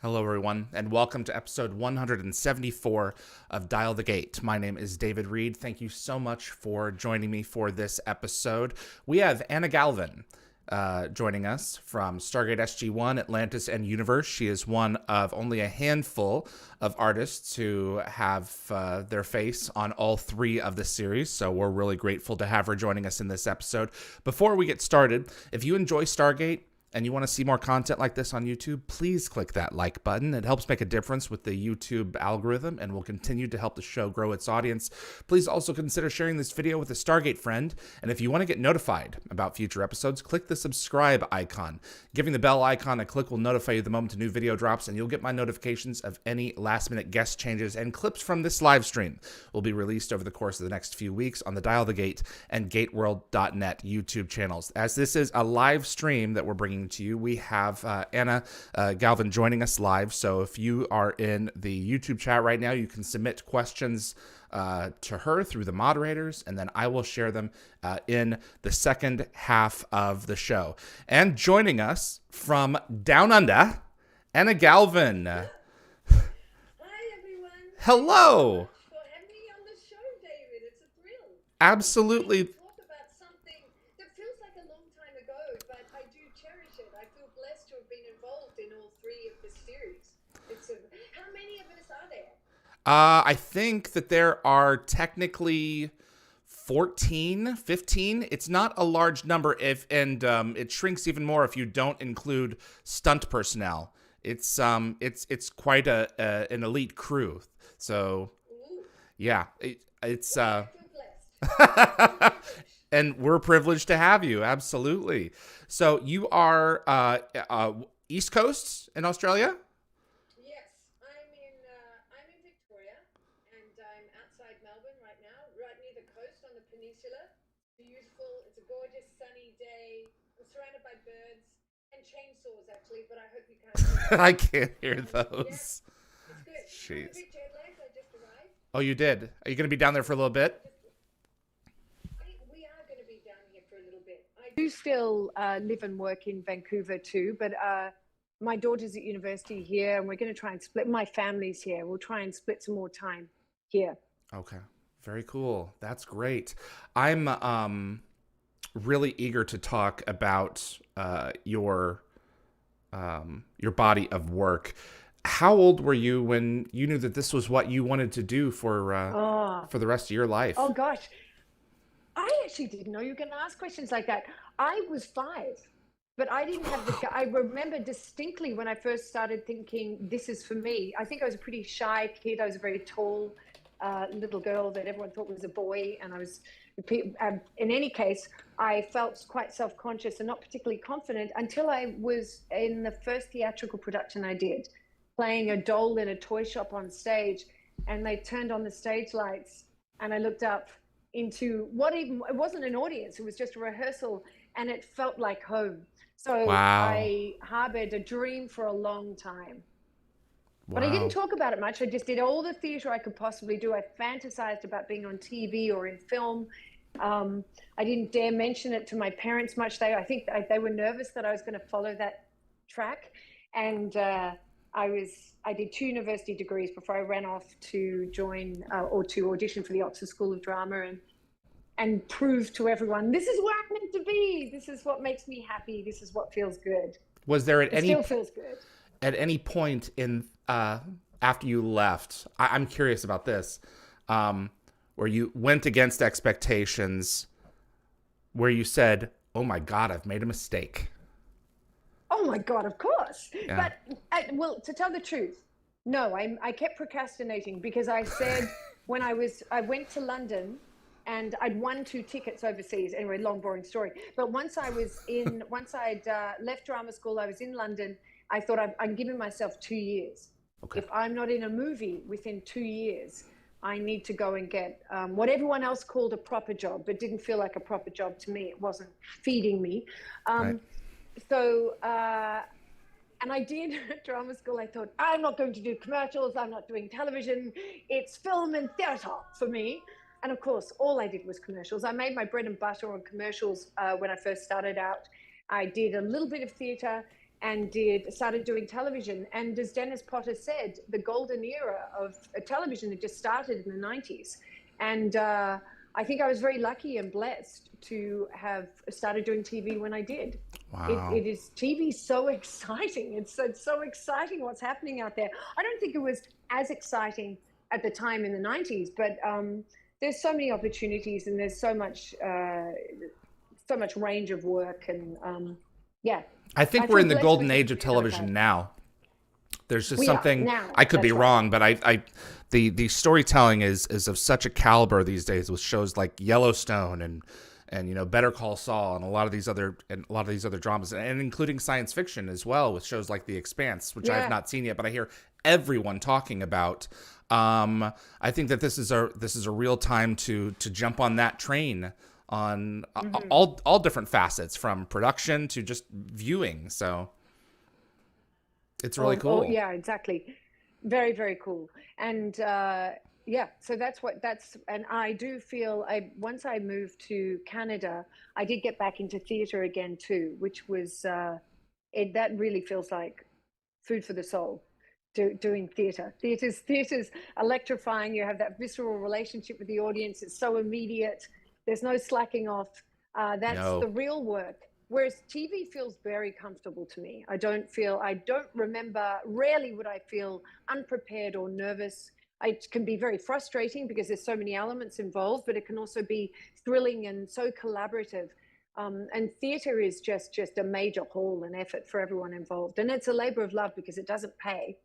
Hello, everyone, and welcome to episode 174 of Dial the Gate. My name is David Reed. Thank you so much for joining me for this episode. We have Anna Galvin joining us from Stargate SG-1, Atlantis, and Universe. She is one of only a handful of artists who have their face on all three of the series, so we're really grateful to have her joining us in this episode. Before we get started, if you enjoy Stargate, and you want to see more content like this on YouTube, please click that like button. It helps make a difference with the YouTube algorithm and will continue to help the show grow its audience. Please also consider sharing this video with a Stargate friend. And if you want to get notified about future episodes, click the subscribe icon. Giving the bell icon a click will notify you the moment a new video drops, and you'll get my notifications of any last-minute guest changes and clips from this live stream will be released over the course of the next few weeks on the Dial the Gate and GateWorld.net YouTube channels. As this is a live stream that we're bringing to you, we have Anna Galvin joining us live. So if you are in the YouTube chat right now, you can submit questions to her through the moderators, and then I will share them in the second half of the show. And joining us from Down Under, Anna Galvin. Hi, everyone. Hello. Thank you so much for having me on the show, David. It's a thrill. Absolutely. To talk about something that feels like a long time ago, but I do cherish it. I feel blessed to have been involved in all three of the series. How many of us are there? I think that there are technically 14, 15. It's not a large number, and it shrinks even more if you don't include stunt personnel. It's quite an elite crew. So, Ooh, yeah, it's I feel blessed. and we're privileged to have you. Absolutely. So you are East Coast in Australia? Yes, I'm in Victoria, and I'm outside Melbourne right now, right near the coast on the peninsula. Beautiful. It's a gorgeous sunny day. I'm surrounded by birds and chainsaws, actually, but I hope you can't hear them. I can't hear Yeah, those. it's good. Jeez. I'm a bit jet lagged. I just arrived. Oh, you did? Are you going to be down there for a little bit? We are going to be down here for a little bit. I do still live and work in Vancouver too, but my daughter's at university here, and we're going to try and split. My family's here. We'll try and split some more time here. Okay. Very cool. That's great. I'm really eager to talk about your body of work. How old were you when you knew that this was what you wanted to do for the rest of your life? Oh gosh, I actually didn't know you were going to ask questions like that. I was 5, but I didn't have the. I remember distinctly when I first started thinking, this is for me. I think I was a pretty shy kid. I was a very tall little girl that everyone thought was a boy, and I was. In any case, I felt quite self-conscious and not particularly confident until I was in the first theatrical production I did, playing a doll in a toy shop on stage, and they turned on the stage lights, and I looked up into it wasn't an audience, it was just a rehearsal, and it felt like home. So Wow. I harbored a dream for a long time. But I Wow. didn't talk about it much. I just did all the theater I could possibly do. I fantasized about being on TV or in film. I didn't dare mention it to my parents much. I think they were nervous that I was going to follow that track. And I did 2 university degrees before I ran off to join or to audition for the Oxford School of Drama and prove to everyone, this is where I'm meant to be. This is what makes me happy. This is what feels good. Was there It still feels good. at any point in after you left, I'm curious about this, where you went against expectations, where you said, oh my God, I've made a mistake? Oh my God, of course. Yeah. But well, to tell the truth, no, I kept procrastinating because I said when I went to London and I'd won 2 tickets overseas. Anyway, long, boring story. But once I'd left drama school, I was in London. I thought I'm giving myself 2 years. Okay. If I'm not in a movie within 2 years, I need to go and get what everyone else called a proper job, but didn't feel like a proper job to me. It wasn't feeding me. Right. So, and I did at drama school. I thought, I'm not going to do commercials. I'm not doing television. It's film and theater for me. And of course, all I did was commercials. I made my bread and butter on commercials when I first started out. I did a little bit of theater, and started doing television. And as Dennis Potter said, the golden era of television had just started in the 90s. And I think I was very lucky and blessed to have started doing TV when I did. Wow. It is TV so exciting. It's so exciting what's happening out there. I don't think it was as exciting at the time in the 90s, but there's so many opportunities and there's so much range of work. And yeah. I think we're in the golden age of television now. There's just something, I could be wrong, but the storytelling is of such a caliber these days with shows like Yellowstone and Better Call Saul and a lot of these other dramas, and including science fiction as well with shows like The Expanse, which I have not seen yet, but I hear everyone talking about. I think that this is a real time to jump on that train on all different facets, from production to just viewing. So it's really cool. Yeah, exactly. Very, very cool. And so and I do feel once I moved to Canada, I did get back into theater again too, which was that really feels like food for the soul. Doing theater's electrifying. You have that visceral relationship with the audience. It's so immediate. There's no slacking off. That's the real work. Whereas TV feels very comfortable to me. I don't remember, rarely would I feel unprepared or nervous. It can be very frustrating because there's so many elements involved, but it can also be thrilling and so collaborative. And theater is just a major haul and effort for everyone involved. And it's a labor of love because it doesn't pay.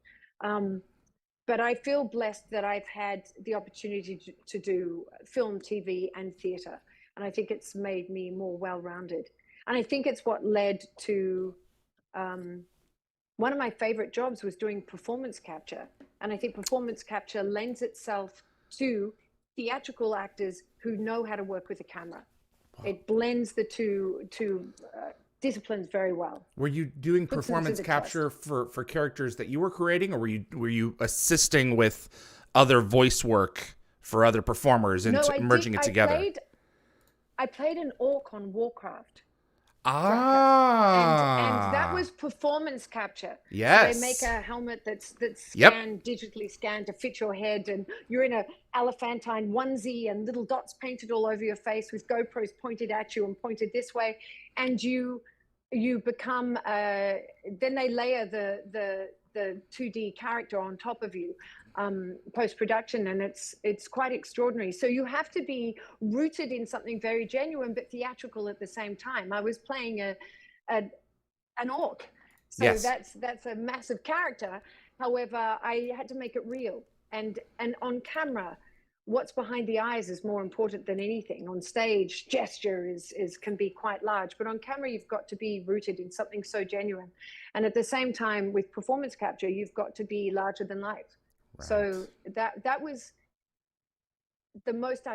But I feel blessed that I've had the opportunity to do film, TV, and theater. And I think it's made me more well-rounded. And I think it's what led to one of my favorite jobs was doing performance capture. And I think performance capture lends itself to theatrical actors who know how to work with a camera. Wow. It blends the two disciplines very well. Were you doing performance capture for characters that you were creating, or were you assisting with other voice work for other performers and merging it together? I played an orc on Warcraft. And that was performance capture. Yes. So they make a helmet that's digitally scanned to fit your head, and you're in a elephantine onesie and little dots painted all over your face with GoPros pointed at you and pointed this way, and you become then they layer the 2D character on top of you post-production, and it's quite extraordinary. So you have to be rooted in something very genuine but theatrical at the same time. I was playing an orc, so that's a massive character. However, I had to make it real, and on camera, what's behind the eyes is more important than anything. On stage, gesture can be quite large, but on camera, you've got to be rooted in something so genuine. And at the same time, with performance capture, you've got to be larger than life. Right. So that was the most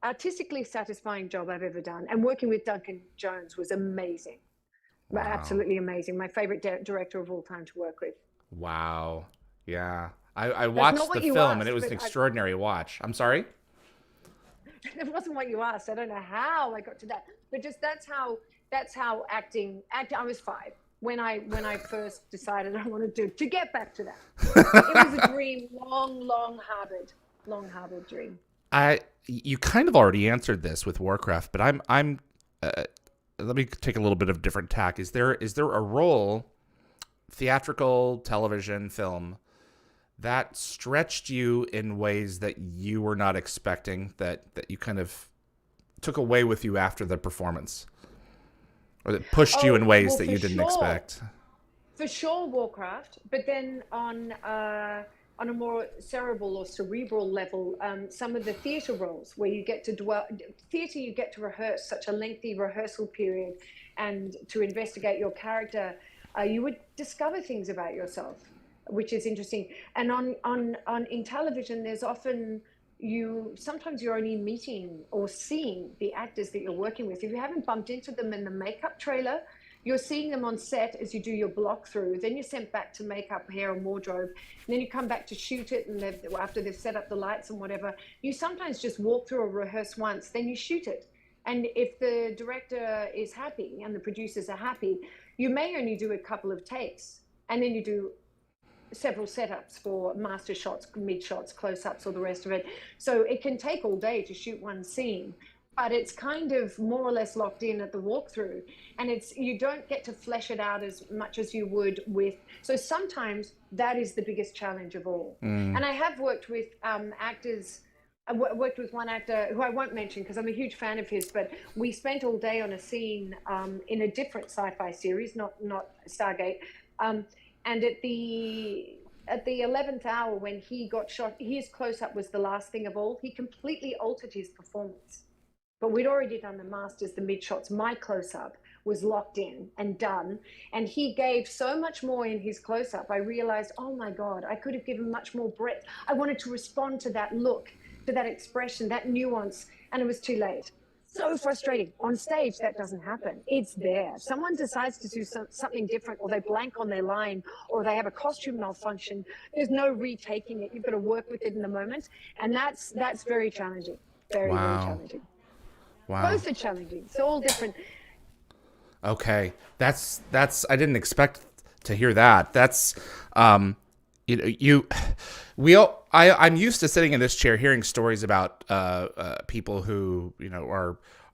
artistically satisfying job I've ever done. And working with Duncan Jones was amazing. Wow. Absolutely amazing. My favorite director of all time to work with. Wow. Yeah. I watched the film and it was an extraordinary watch. I'm sorry? It wasn't what you asked. I don't know how I got to that. But just that's how acting. I was 5 when I first decided I wanted to get back to that. It was a dream, long harbored dream. You kind of already answered this with Warcraft, but I'm let me take a little bit of different tack. Is there a role, theatrical, television, film, that stretched you in ways that you were not expecting, that you kind of took away with you after the performance, or that pushed you in ways that you didn't expect? For sure, Warcraft. But then on a more cerebral or cerebral level, some of the theatre roles where you get to you get to rehearse such a lengthy rehearsal period, and to investigate your character, you would discover things about yourself, which is interesting. And in television, there's often sometimes you're only meeting or seeing the actors that you're working with. If you haven't bumped into them in the makeup trailer, you're seeing them on set as you do your block through. Then you're sent back to makeup, hair, and wardrobe. And then you come back to shoot it, and after they've set up the lights and whatever, you sometimes just walk through or rehearse once, then you shoot it. And if the director is happy and the producers are happy, you may only do a couple of takes, and then you do several setups for master shots, mid shots, close-ups, or the rest of it. So it can take all day to shoot one scene, but it's kind of more or less locked in at the walkthrough, and you don't get to flesh it out as much as you would with. So sometimes that is the biggest challenge of all. And I have worked with actors. I worked with one actor who I won't mention because I'm a huge fan of his, but we spent all day on a scene in a different sci-fi series, not Stargate. And at the 11th hour, when he got shot, his close-up was the last thing of all. He completely altered his performance. But we'd already done the masters, the mid-shots. My close-up was locked in and done. And he gave so much more in his close-up. I realized, oh my God, I could have given much more breadth. I wanted to respond to that look, to that expression, that nuance, and it was too late. So frustrating. On stage, that doesn't happen. It's there. Someone decides to do something different, or they blank on their line, or they have a costume malfunction. There's no retaking it. You've got to work with it in the moment. And that's very challenging. Very challenging. Wow. Both are challenging. It's all different. Okay. That's I didn't expect to hear that. That's I'm used to sitting in this chair hearing stories about people who,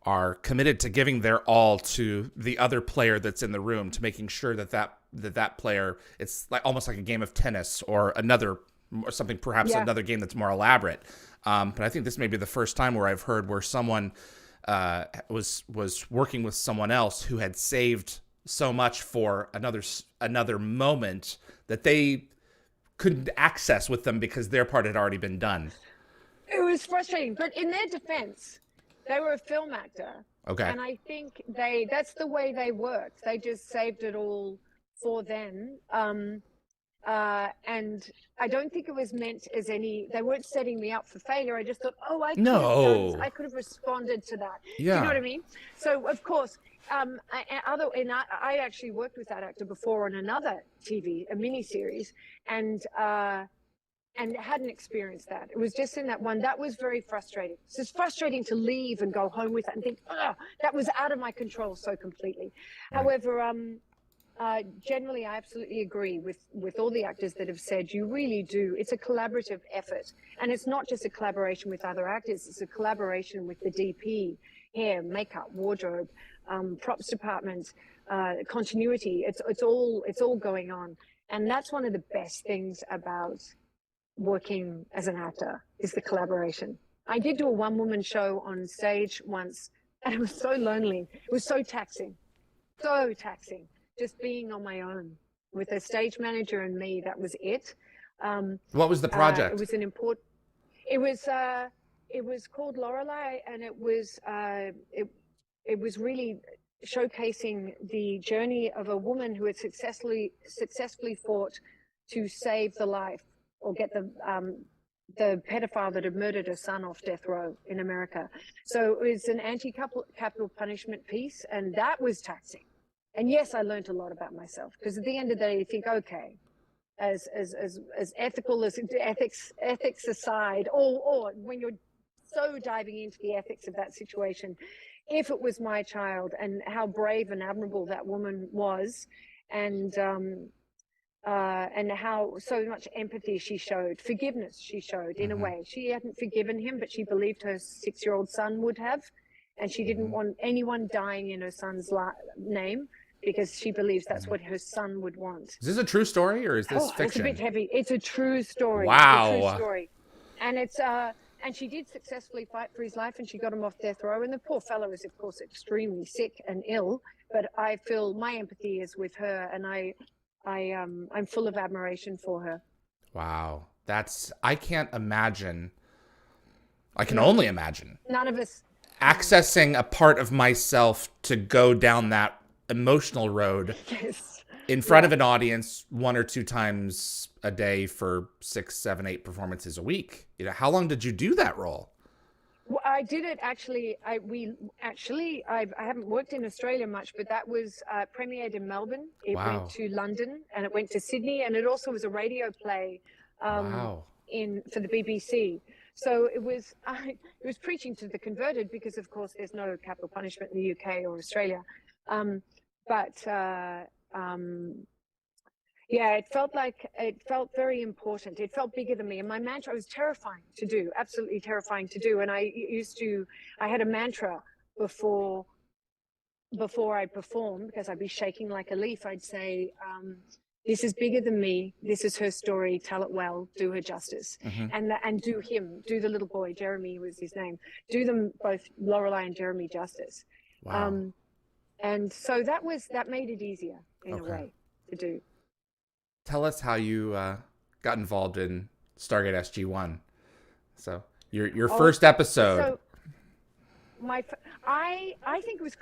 are committed to giving their all to the other player that's in the room, to making sure that player, it's like almost like a game of tennis or something, perhaps another game that's more elaborate. But I think this may be the first time where I've heard where someone was working with someone else who had saved so much for another moment that they couldn't access with them because their part had already been done. It was frustrating, but in their defense, they were a film actor. Okay. And I think that's the way they worked. They just saved it all for them. And I don't think it was meant as they weren't setting me up for failure. I just thought, I could have responded to that. Yeah. Do you know what I mean? So of course, I actually worked with that actor before on another a miniseries, and hadn't experienced that. It was just in that one. That was very frustrating. So it's frustrating to leave and go home with that and think, that was out of my control so completely. Right. However, generally, I absolutely agree with all the actors that have said you really do. It's a collaborative effort. And it's not just a collaboration with other actors. It's a collaboration with the DP, hair, makeup, wardrobe, props department, continuity. It's all going on. And that's one of the best things about working as an actor, is the collaboration. I did do a one-woman show on stage once, and it was so lonely. It was so taxing. Just being on my own with a stage manager and me, that was it. What was the project? It was called Lorelei, and it was really showcasing the journey of a woman who had successfully fought to save the life or get the pedophile that had murdered her son off death row in America. So it was an anti-capital punishment piece, and that was taxing. And yes, I learned a lot about myself, because at the end of the day, you think, okay, as ethical as ethics aside, or when you're so diving into the ethics of that situation, if it was my child, and how brave and admirable that woman was, and how so much empathy she showed, forgiveness she showed in a way. She hadn't forgiven him, but she believed her 6-year-old son would have, and she didn't want anyone dying in her son's name, because she believes that's what her son would want. Is this a true story, or is this fiction? It's a bit heavy. It's a true story. Wow. It's a true story. And it's and she did successfully fight for his life, and she got him off death row. And the poor fellow is, of course, extremely sick and ill. But I feel my empathy is with her, and I'm full of admiration for her. Wow. I can't imagine. I can only imagine. None of us. Accessing a part of myself to go down that emotional road in front of an audience 1 or 2 times a day for 6, 7, 8 performances a week. How long did you do that role? Well, I did it actually. I haven't worked in Australia much, but that was premiered in Melbourne. It went to London, and it went to Sydney, and it also was a radio play for the BBC. So it was preaching to the converted, because of course there's no capital punishment in the UK or Australia. But yeah, it felt very important. It felt bigger than me. And my mantra was terrifying to do, absolutely terrifying to do. And I had a mantra before I performed, because I'd be shaking like a leaf. I'd say, this is bigger than me. This is her story. Tell it well. Do her justice. And do the little boy, Jeremy was his name. Do them both, Lorelei and Jeremy, justice. Wow. And so that made it easier in a way to do. Tell us how you got involved in Stargate SG-1. So your first episode. So I think it was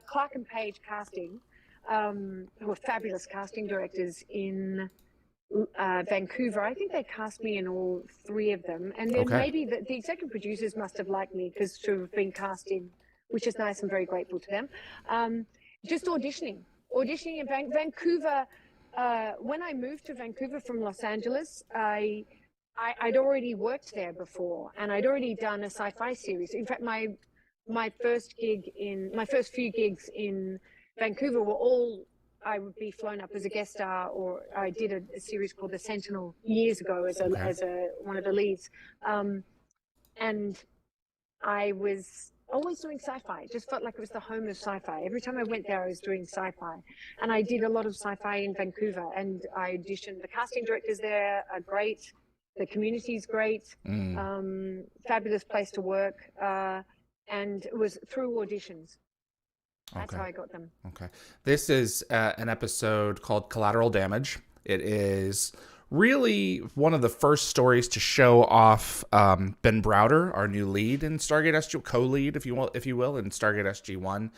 Clark and Page Casting, who were fabulous casting directors in Vancouver. I think they cast me in all three of them, and then maybe the executive producers must have liked me because to have been cast in, which is nice. I'm very grateful to them. Just auditioning in Vancouver. When I moved to Vancouver from Los Angeles, I'd already worked there before, and I'd already done a sci-fi series. In fact, my first few gigs in Vancouver were all, I would be flown up as a guest star, or I did a series called The Sentinel years ago as one of the leads, and I was always doing sci-fi. It just felt like it was the home of sci-fi. Every time I went there, I was doing sci-fi, and I did a lot of sci-fi in Vancouver. And I auditioned. The casting directors there are great. The community's great. Fabulous place to work, and it was through auditions. That's how I got them. Okay. This is an episode called Collateral Damage. It is really one of the first stories to show off Ben Browder, our new lead in Stargate SG, co-lead, if you will, in Stargate SG-1,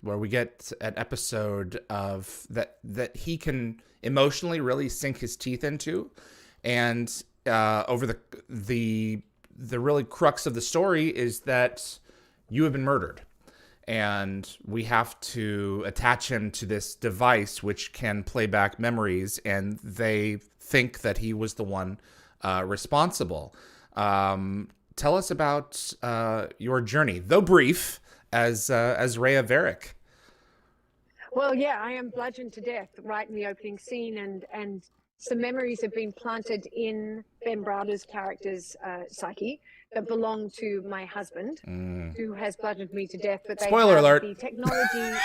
where we get an episode of that he can emotionally really sink his teeth into, and over the really crux of the story is that you have been murdered. And we have to attach him to this device which can play back memories, and they think that he was the one responsible. Tell us about your journey, though brief, as Reya Varrick. Well, yeah, I am bludgeoned to death right in the opening scene, and some memories have been planted in Ben Browder's character's psyche that belong to my husband, who has bludgeoned me to death. But spoiler alert! The technology.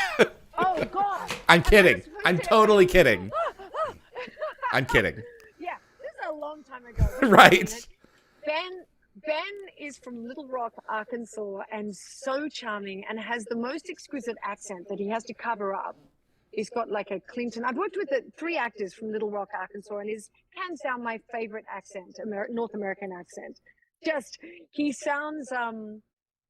Oh God! I'm kidding. I'm totally kidding. I'm kidding. Yeah, this is a long time ago. Right. Ben is from Little Rock, Arkansas, and so charming, and has the most exquisite accent that he has to cover up. He's got like a Clinton. I've worked with three actors from Little Rock, Arkansas, and is hands down my favorite accent, North American accent. He sounds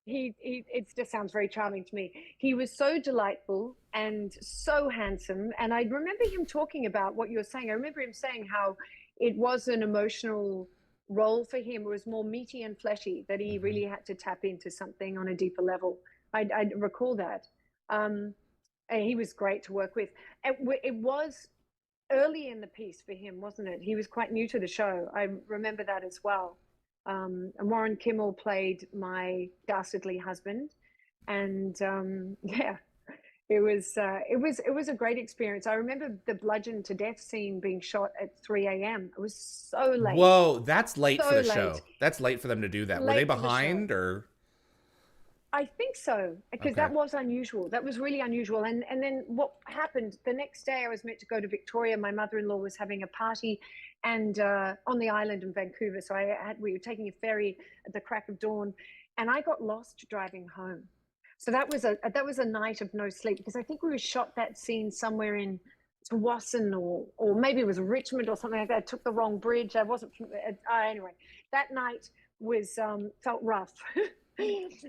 it just sounds very charming to me. He was so delightful and so handsome, and I remember him talking about what you were saying. I remember him saying how it was an emotional role for him. It was more meaty and fleshy, that he really had to tap into something on a deeper level. I recall that. And he was great to work with. It was early in the piece for him, wasn't it? He was quite new to the show. I remember that as well. And Warren Kimmel played my dastardly husband, and yeah, it was a great experience. I remember the bludgeon to death scene being shot at 3 a.m. It was so late. Whoa, that's late for the show. That's late for them to do that. Were they behind or? I think so, because that was unusual. That was really unusual. And then what happened the next day, I was meant to go to Victoria. My mother-in-law was having a party, and on the island in Vancouver. So we were taking a ferry at the crack of dawn, and I got lost driving home. So that was a night of no sleep, because I think we shot that scene somewhere in Tsawwassen or maybe it was Richmond or something like that. I took the wrong bridge. I wasn't anyway. That night was felt rough.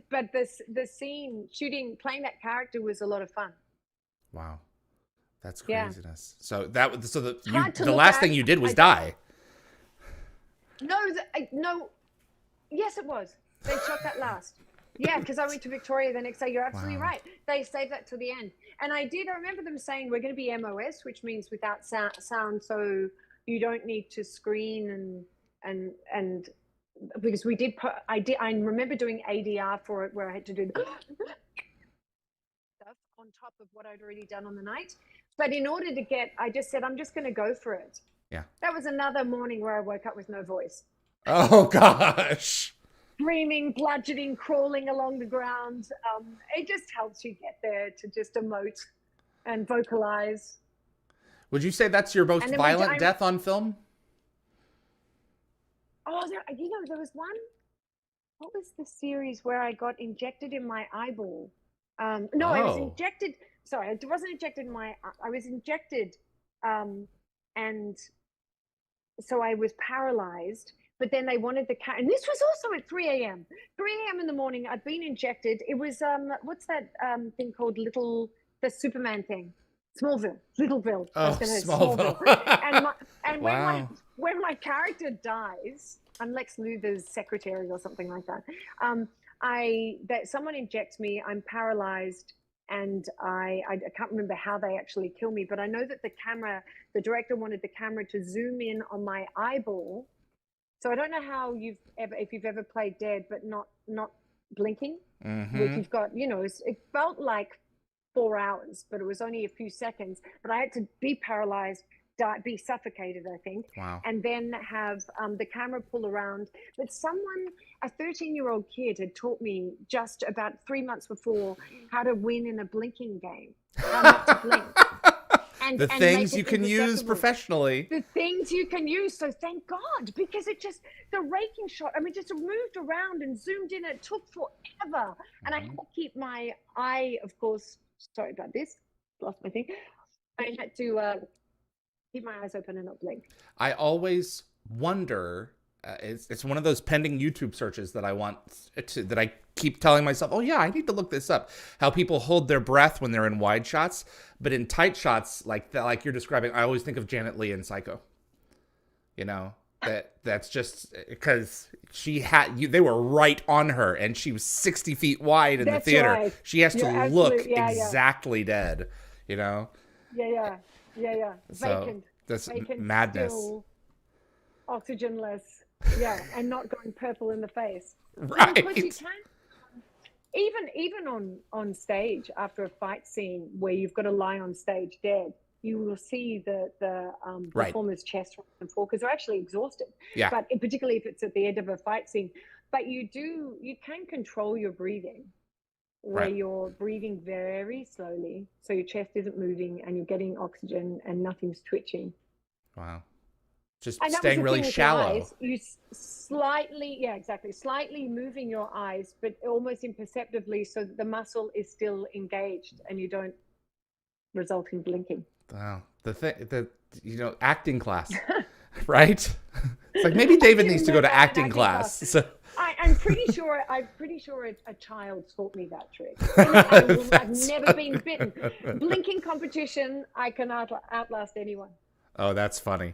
But the scene playing that character was a lot of fun. Wow, that's craziness. Yeah. So the last thing you did was die. No. Yes, it was. They shot that last. Yeah, because I went to Victoria the next day. You're absolutely right. They saved that to the end, and I remember them saying we're going to be MOS, which means without sound, so you don't need to screen and because we did, I remember doing ADR for it where I had to do stuff on top of what I'd already done on the night. But in order to get, I just said, I'm just going to go for it. Yeah. That was another morning where I woke up with no voice. Oh, gosh. Screaming, bludgeoning, crawling along the ground. It just helps you get there to just emote and vocalize. Would you say that's your most violent death on film? Oh, there was one. What was the series where I got injected in my eyeball? No, I was injected. Sorry, it wasn't injected in my. I was injected, and so I was paralyzed. But then they wanted the cat, and this was also at 3 a.m. 3 a.m. in the morning. I'd been injected. It was what's that thing called? The Superman thing. Smallville, Littleville. Oh, Smallville. And wow. when my character dies, I'm Lex Luthor's secretary or something like that. That someone injects me, I'm paralyzed, and I can't remember how they actually kill me, but I know that the director wanted the camera to zoom in on my eyeball. So I don't know how if you've ever played dead, but not blinking, which you've got, it felt like 4 hours, but it was only a few seconds. But I had to be paralyzed, be suffocated, I think. Wow. And then have the camera pull around. But a 13-year-old kid had taught me just about 3 months before how to win in a blinking game, how not to blink. The things you can use professionally. The things you can use. So thank God, because the raking shot, just moved around and zoomed in. It took forever. And I had to keep my eye, of course, sorry about this, lost my thing. I had to keep my eyes open and not blink. I always wonder, it's one of those pending YouTube searches that I keep telling myself, oh yeah, I need to look this up. How people hold their breath when they're in wide shots, but in tight shots like you're describing, I always think of Janet Leigh in Psycho. That's just because they were right on her, and she was 60 feet wide in the theater. Right. She has to look exactly dead, Yeah. So that's madness. Still, oxygenless. Yeah, and not going purple in the face. Right. Because you can, even on stage after a fight scene where you've got to lie on stage dead, you will see the performer's chest rise and fall because they're actually exhausted. Yeah. But particularly if it's at the end of a fight scene. But you can control your breathing, where you're breathing very slowly, so your chest isn't moving and you're getting oxygen and nothing's twitching. Wow. Just staying really shallow. You slightly moving your eyes, but almost imperceptibly, so that the muscle is still engaged and you don't result in blinking. Wow. Acting class, right? It's like maybe David needs to go to acting class. So. I'm pretty sure a child taught me that trick. I've never been bitten. Blinking competition, I can outlast anyone. Oh, that's funny.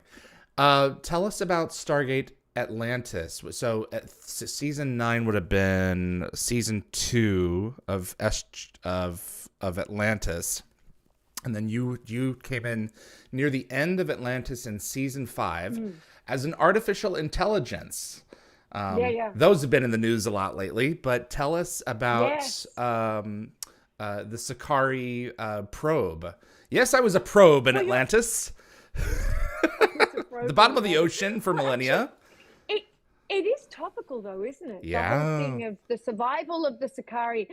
Tell us about Stargate Atlantis. So season 9 would have been season 2 of Atlantis. And then you came in near the end of Atlantis in season 5 as an artificial intelligence. Those have been in the news a lot lately, but tell us about the Sakari probe. Yes, I was a probe in Atlantis. The bottom of the ocean for millennia. It is topical, though, isn't it? Yeah. The whole thing of the survival of the Sakari.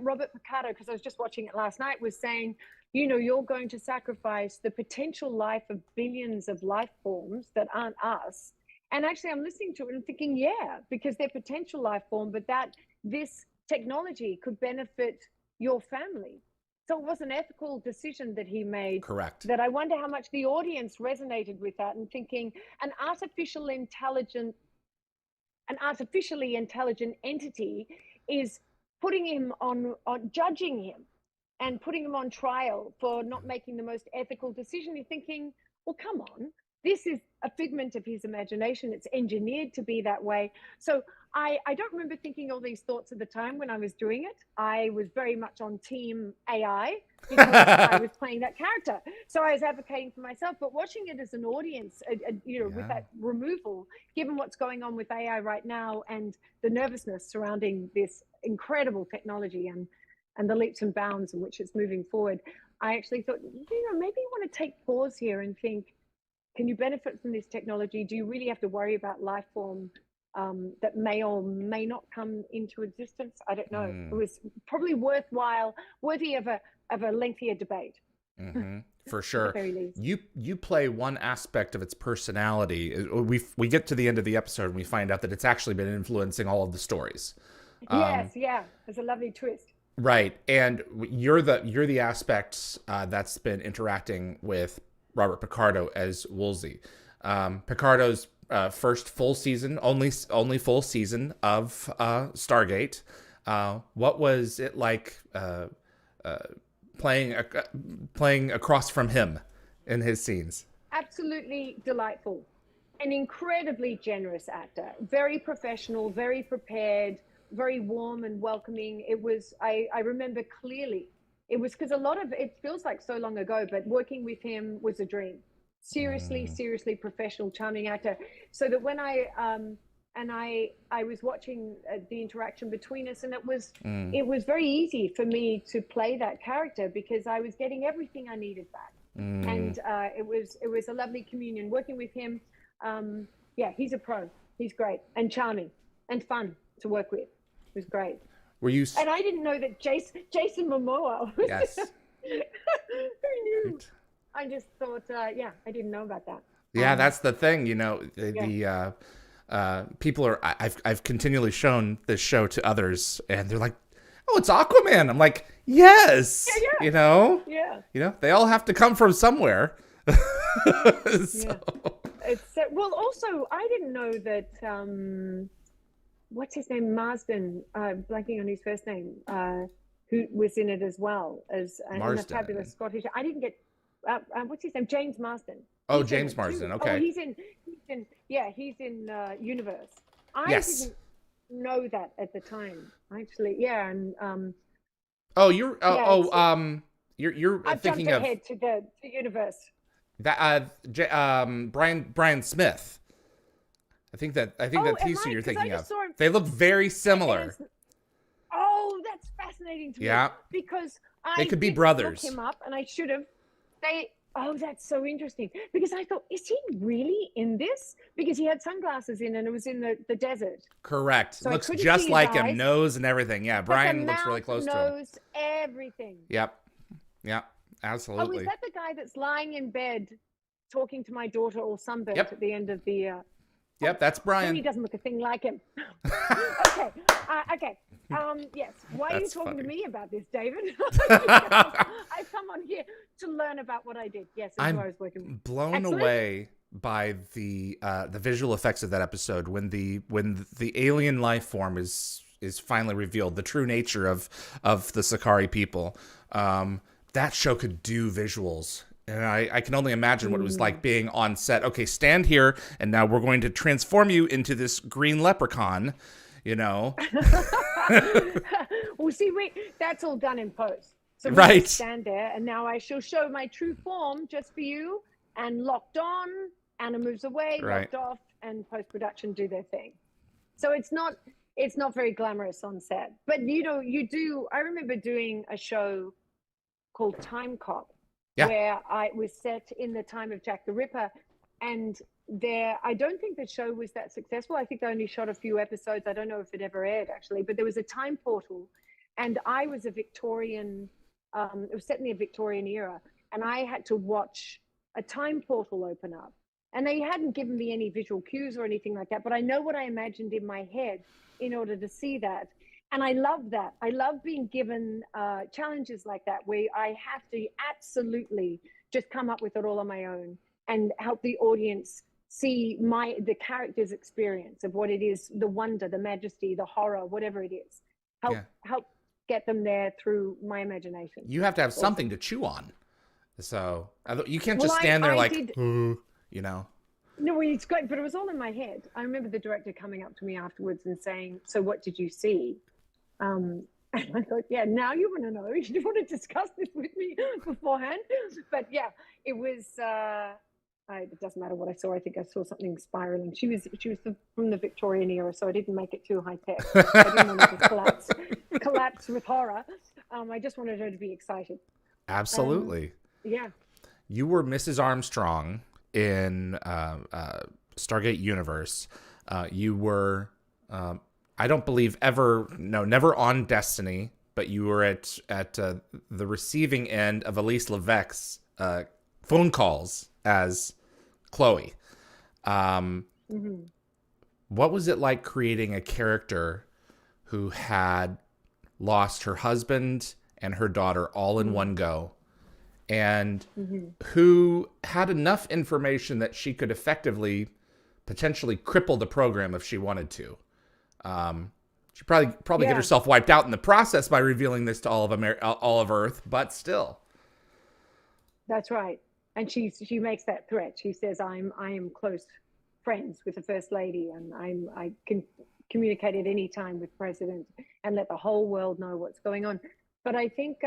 Robert Picardo, because I was just watching it last night, was saying, you're going to sacrifice the potential life of billions of life forms that aren't us. And actually, I'm listening to it and thinking, yeah, because they're potential life form, but that this technology could benefit your family. So it was an ethical decision that he made. Correct. That I wonder how much the audience resonated with that and thinking an artificially intelligent entity is putting him on judging him and putting him on trial for not making the most ethical decision. You're thinking, well, come on. this is a figment of his imagination. It's engineered to be that way. So I don't remember thinking all these thoughts at the time when I was doing it. I was very much on team AI because I was playing that character. So I was advocating for myself, but watching it as an audience, with that removal, given what's going on with AI right now and the nervousness surrounding this incredible technology and the leaps and bounds in which it's moving forward, I actually thought, maybe you want to take pause here and think, can you benefit from this technology? Do you really have to worry about life form that may or may not come into existence? I don't know. It was probably worthy of a lengthier debate. For sure. At the very least. You play one aspect of its personality. We get to the end of the episode and we find out that it's actually been influencing all of the stories. Yes, there's a lovely twist. Right, and you're the aspect that's been interacting with Robert Picardo as Woolsey. Picardo's first full season, only full season of Stargate. What was it like playing across from him in his scenes? Absolutely delightful. An incredibly generous actor. Very professional, very prepared, very warm and welcoming. It was, I remember clearly, it was because it feels like so long ago, but working with him was a dream. Seriously professional, charming actor. So that when I was watching the interaction between us, and it was very easy for me to play that character because I was getting everything I needed back. And it was a lovely communion working with him. He's a pro. He's great and charming and fun to work with. It was great. Were you? And I didn't know that Jason Momoa was. Yes. Who knew? Right. I just thought, I didn't know about that. Yeah, that's the thing. The people are. I've continually shown this show to others, and they're like, "Oh, it's Aquaman." I'm like, "Yes." Yeah. Yeah. They all have to come from somewhere. So. Yeah. It's well. Also, I didn't know that. What's his name? Marsden. Blanking on his first name. Who was in it as well as and a fabulous Scottish. I didn't get. What's his name? James Marsden. Oh, James Marsden. Okay. Oh, he's in Universe. I didn't know that at the time, actually. Yeah, and you're I've thinking jumped ahead to Universe. That Brian Smith. I think that's who you're thinking of. They look very similar. Oh, that's fascinating to me. Yeah, because they could be brothers. Look him up, and I should have. Oh, that's so interesting. Because I thought, is he really in this? Because he had sunglasses in, and it was in the desert. Correct. So looks just like him, nose and everything. Yeah, Brian looks really close to him. Nose, everything. Yep, absolutely. Oh, is that the guy that's lying in bed talking to my daughter all sunburnt at the end of the... Yep, that's Brian. He doesn't look a thing like him. Okay. Yes. Why are you talking to me about this, David? I've come on here to learn about what I did. Yes, that's what I was working with. Blown away by the visual effects of that episode when the alien life form is finally revealed, the true nature of the Sakari people. That show could do visuals. And I can only imagine what it was like being on set. Okay, stand here, and now we're going to transform you into this green leprechaun, Well, see, that's all done in post. So right. Stand there, and now I shall show my true form just for you, and locked on. Anna moves away, locked off, and post-production do their thing. So it's not very glamorous on set. But, you do... I remember doing a show called Timecodes. Yeah. Where I was set in the time of Jack the Ripper, and I don't think the show was that successful. I think they only shot a few episodes. I don't know if it ever aired, actually, but there was a time portal, and I was a Victorian, it was set in the Victorian era, and I had to watch a time portal open up, and they hadn't given me any visual cues or anything like that, but I know what I imagined in my head in order to see that. And I love that. I love being given challenges like that, where I have to absolutely just come up with it all on my own and help the audience see the character's experience of what it is, the wonder, the majesty, the horror, whatever it is. Help get them there through my imagination. You have something to chew on. So you can't just stand there No, it's great, but it was all in my head. I remember the director coming up to me afterwards and saying, "So what did you see?" And I thought, yeah, now you want to know. You want to discuss this with me beforehand. But yeah, it was. It doesn't matter what I saw. I think I saw something spiraling. She was from the Victorian era, so I didn't make it too high tech. I didn't want it to collapse with horror. I just wanted her to be excited. Absolutely. Yeah. You were Mrs. Armstrong in Stargate Universe. You were, I don't believe never on Destiny, but you were at the receiving end of Elise Levesque's phone calls as Chloe. What was it like creating a character who had lost her husband and her daughter all in one go, and who had enough information that she could effectively, potentially cripple the program if she wanted to? She probably get herself wiped out in the process by revealing this to all of Earth, but still. That's right. And she makes that threat. She says, I am close friends with the First Lady, and I can communicate at any time with President and let the whole world know what's going on. But I think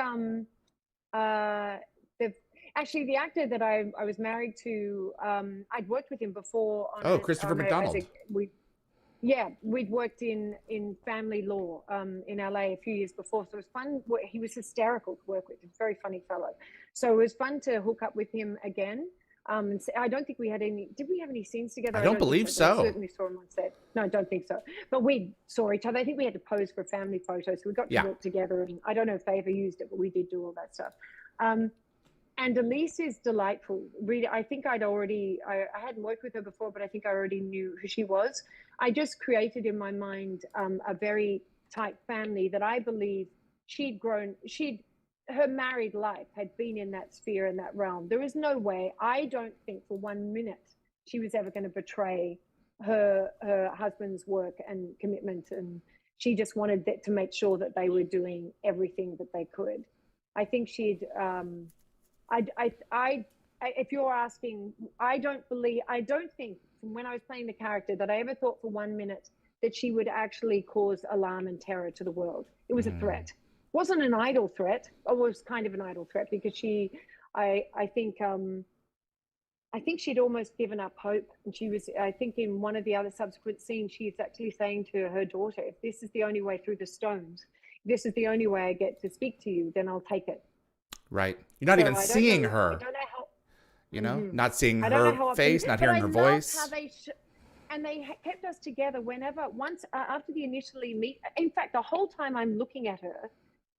actually the actor that I was married to, I'd worked with him before. Christopher McDonald. We'd worked in family law in LA a few years before, so it was fun. He was hysterical to work with. He's a very funny fellow. So it was fun to hook up with him again. I don't think we had any. Did we have any scenes together? I don't believe so. I certainly saw him on set. No, I don't think so. But we saw each other. I think we had to pose for a family photo, so we got to work together. And I don't know if they ever used it, but we did do all that stuff. And Elise is delightful. Really, I think I hadn't worked with her before, but I think I already knew who she was. I just created in my mind a very tight family that I believe her married life had been in that sphere, in that realm. There is no way, I don't think for 1 minute she was ever going to betray her husband's work and commitment. And she just wanted to make sure that they were doing everything that they could. I think she'd, if you're asking, I don't think from when I was playing the character that I ever thought for 1 minute that she would actually cause alarm and terror to the world. It was a threat. It wasn't an idle threat. It was kind of an idle threat because I think she'd almost given up hope. And I think in one of the other subsequent scenes, she's actually saying to her daughter, if this is the only way through the stones, if this is the only way I get to speak to you, then I'll take it. Right. You're not even seeing her. I don't know how. Not seeing her face, not hearing her voice. And they kept us together after the initially meet. In fact, the whole time I'm looking at her,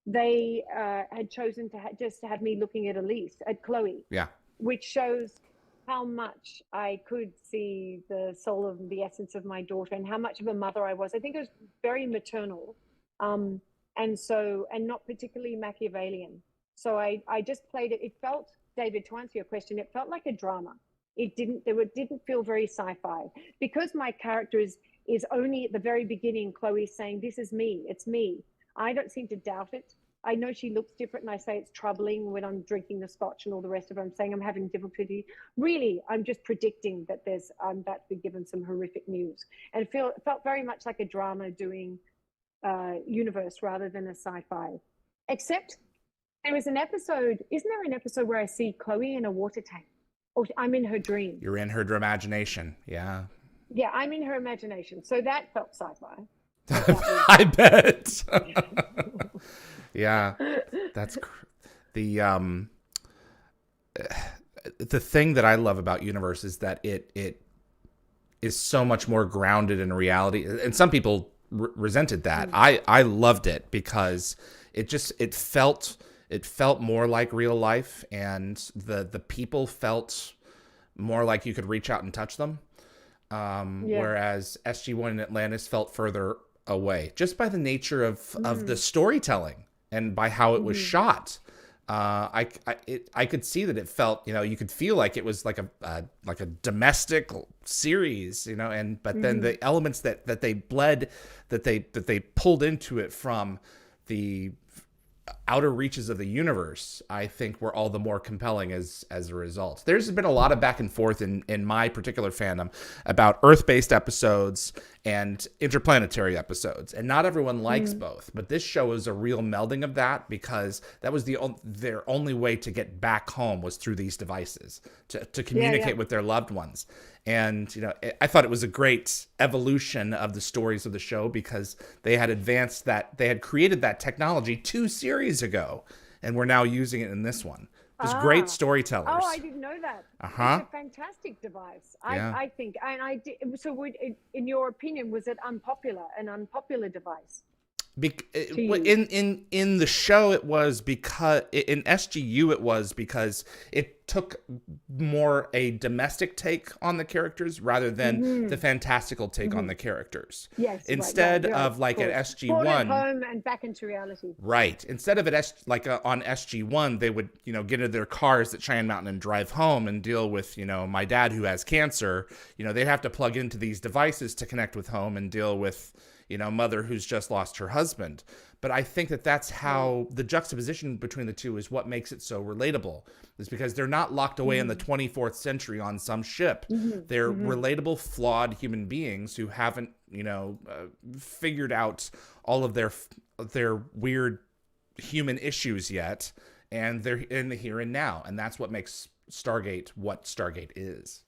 they had chosen to just have me looking at Chloe. Yeah. Which shows how much I could see the soul of the essence of my daughter and how much of a mother I was. I think it was very maternal, and not particularly Machiavellian. So I just played it. It felt, David, to answer your question, it felt like a drama. It didn't feel very sci-fi because my character is only at the very beginning. Chloe's saying, "This is me. It's me." I don't seem to doubt it. I know she looks different, and I say it's troubling when I'm drinking the scotch and all the rest of it. I'm saying I'm having difficulty. Really, I'm just predicting that I'm about to be given some horrific news, and it felt very much like a drama doing universe rather than a sci-fi. Except there was an episode. Isn't there an episode where I see Chloe in a water tank? Or I'm in her dream. You're in her imagination. Yeah. Yeah, I'm in her imagination. So that felt sci-fi. I bet. Yeah. That's the thing that I love about Universe is that it is so much more grounded in reality. And some people resented that. I loved it because it felt more like real life, and the people felt more like you could reach out and touch them. Whereas SG-1 in Atlantis felt further away, just by the nature of the storytelling and by how it was shot. I could see that it felt, you could feel like it was like a domestic series, but then the elements that they pulled into it from the outer reaches of the universe, I think, were all the more compelling as a result. There's been a lot of back and forth in my particular fandom about Earth-based episodes and interplanetary episodes, and not everyone likes both. But this show is a real melding of that, because that was their only way to get back home was through these devices to communicate with their loved ones. And, you know, I thought it was a great evolution of the stories of the show, because they had they had created that technology 2 series ago, and we're now using it in this one. Just great storytellers. Oh, I didn't know that. It's a fantastic device. I think. And so in your opinion, was it an unpopular device? In the show, it was because in SGU it was because it took more a domestic take on the characters rather than the fantastical take on the characters. Yes, instead of like at SG1, home and back into reality. Right. Instead of on SG1, they would get into their cars at Cheyenne Mountain and drive home and deal with my dad who has cancer. They'd have to plug into these devices to connect with home and deal with mother who's just lost her husband. But I think that's how the juxtaposition between the two is what makes it so relatable, is because they're not locked away in the 24th century on some ship. They're relatable, flawed human beings who haven't, figured out all of their weird human issues yet. And they're in the here and now. And that's what makes Stargate what Stargate is.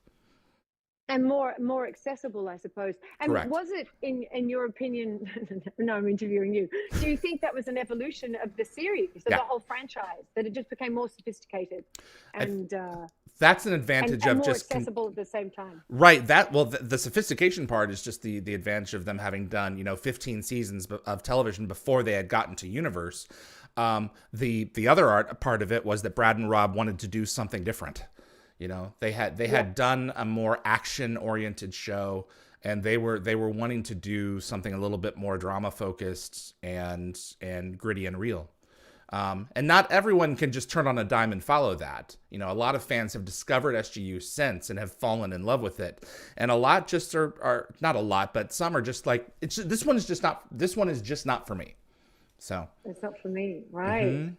And more accessible, I suppose. And Correct. Was it, in your opinion, no, I'm interviewing you, do you think that was an evolution of the series, of the whole franchise, that it just became more sophisticated and that's an advantage of more just accessible at the same time? Right. The sophistication part is just the advantage of them having done 15 seasons of television before they had gotten to Universe. The other part of it was that Brad and Rob wanted to do something different. They had done a more action-oriented show, and they were wanting to do something a little bit more drama-focused and gritty and real. And not everyone can just turn on a dime and follow that. A lot of fans have discovered SGU since and have fallen in love with it, and a lot just are not a lot, but some are just like, this one is just not for me. So it's not for me, right?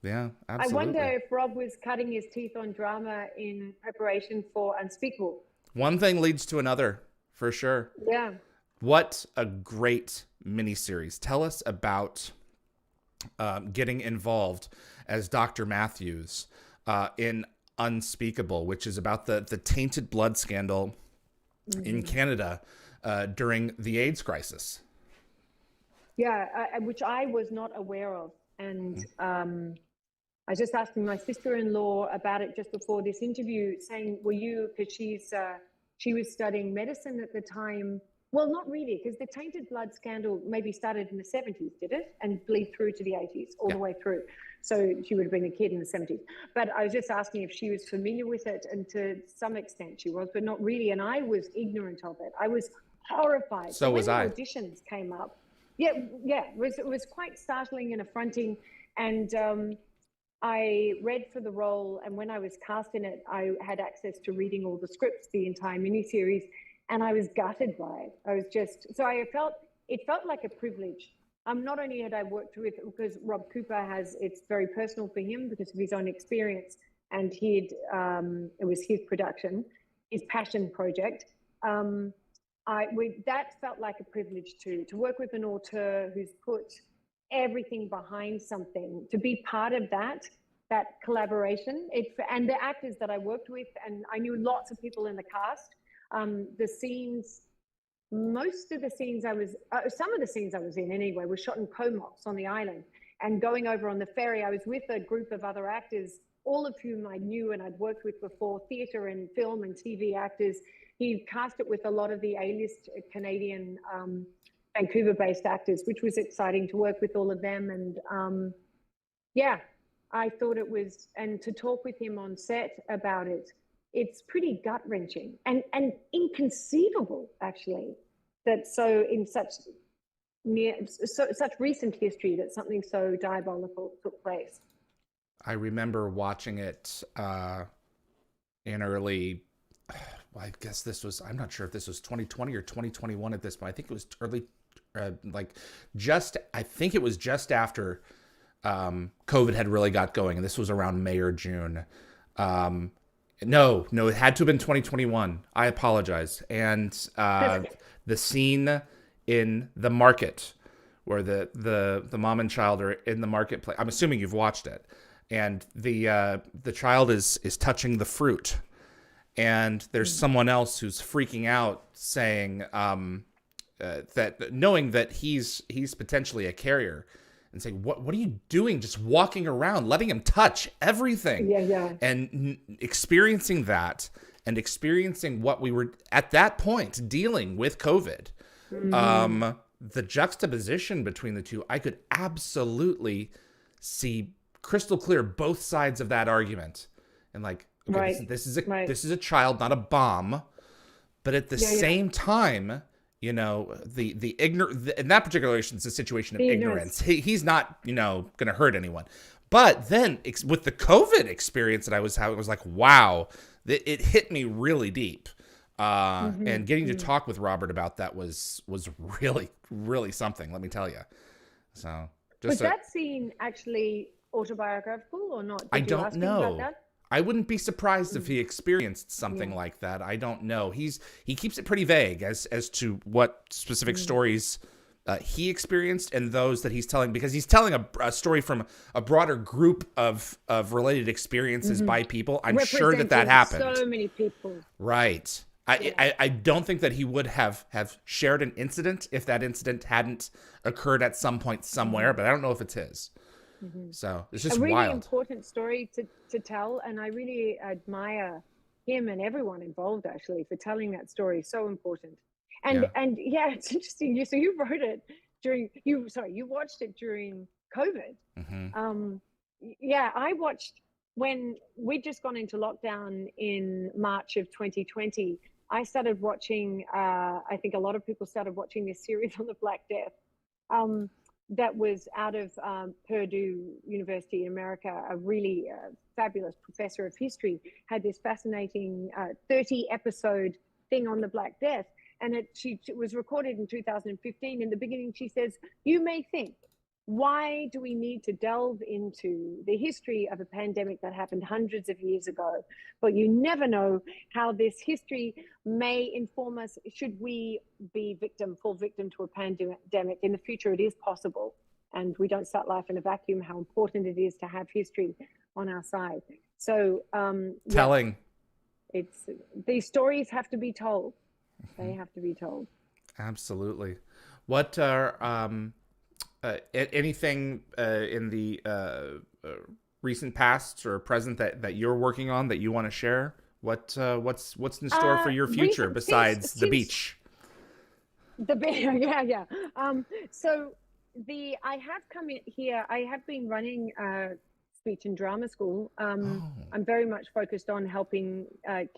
Yeah, absolutely. I wonder if Rob was cutting his teeth on drama in preparation for Unspeakable. One thing leads to another, for sure. Yeah. What a great miniseries. Tell us about getting involved as Dr. Matthews in Unspeakable, which is about the tainted blood scandal in Canada during the AIDS crisis. Yeah, which I was not aware of. And I was just asking my sister-in-law about it just before this interview, saying, were you, because she was studying medicine at the time. Well, not really, because the tainted blood scandal maybe started in the 70s, did it? And bleed through to the 80s, all the way through. So she would have been a kid in the 70s. But I was just asking if she was familiar with it, and to some extent she was, but not really. And I was ignorant of it. I was horrified. So was I. When the auditions came up, it was quite startling and affronting. And I read for the role, and when I was cast in it, I had access to reading all the scripts, the entire miniseries, and I was gutted by it. It felt like a privilege. Not only had I worked with, because Rob Cooper it's very personal for him because of his own experience, and it was his production, his passion project. That felt like a privilege too, to work with an auteur who's put everything behind something, to be part of that collaboration. And the actors that I worked with, and I knew lots of people in the cast. Most of the scenes some of the scenes I was in anyway, were shot in Comox on the island. And going over on the ferry, I was with a group of other actors, all of whom I knew and I'd worked with before, theatre and film and TV actors. He cast it with a lot of the A-list Canadian, Vancouver-based actors, which was exciting to work with all of them. And I thought it was, and to talk with him on set about it, it's pretty gut-wrenching and inconceivable, actually, that such recent history that something so diabolical took place. I remember watching it in early, I guess I'm not sure if this was 2020 or 2021 at this point. I think it was early, I think it was just after COVID had really got going, and this was around May or June. No, it had to have been 2021. I apologize. And the scene in the market where the mom and child are in the marketplace. I'm assuming you've watched it, and the child is touching the fruit, and there's someone else who's freaking out, saying that knowing that he's potentially a carrier, and saying, what are you doing, just walking around, letting him touch everything? And experiencing that, and experiencing what we were at that point dealing with COVID. The juxtaposition between the two, I could absolutely see crystal clear both sides of that argument. And like, okay, this is a child, not a bomb. But at the same time, you know, the ignorant, in that particular situation, it's a situation of ignorance. He's not, you know, going to hurt anyone. But then with the COVID experience that I was having, it was like, wow, it hit me really deep. And getting to talk with Robert about that was really, really something, let me tell you. So was that scene actually autobiographical or not? I don't know. I wouldn't be surprised if he experienced something like that. I don't know. He keeps it pretty vague as to what specific stories he experienced and those that he's telling, because he's telling a story from a broader group of related experiences by people. I'm sure that happened. So many people. Right. I don't think that he would have shared an incident if that incident hadn't occurred at some point somewhere, but I don't know if it's his. So it's just a really wild. Important story to tell, and I really admire him and everyone involved actually for telling that story. So important. And it's interesting. So you wrote it you watched it during COVID. I watched when we'd just gone into lockdown in March of 2020. I started watching, I think a lot of people started watching this series on the Black Death that was out of Purdue University in America. A really fabulous professor of history had this fascinating 30-episode thing on the Black Death. And it was recorded in 2015. In the beginning, she says, you may think, why do we need to delve into the history of a pandemic that happened hundreds of years ago? But you never know how this history may inform us. Should we be fall victim to a pandemic in the future? It is possible. And we don't start life in a vacuum, how important it is to have history on our side. So telling. These stories have to be told. They have to be told. Absolutely. What are anything in the recent past or present that you're working on that you want to share? What's in store for your future besides the beach? The beach, yeah. So I have come in here. I have been running speech and drama school. I'm very much focused on helping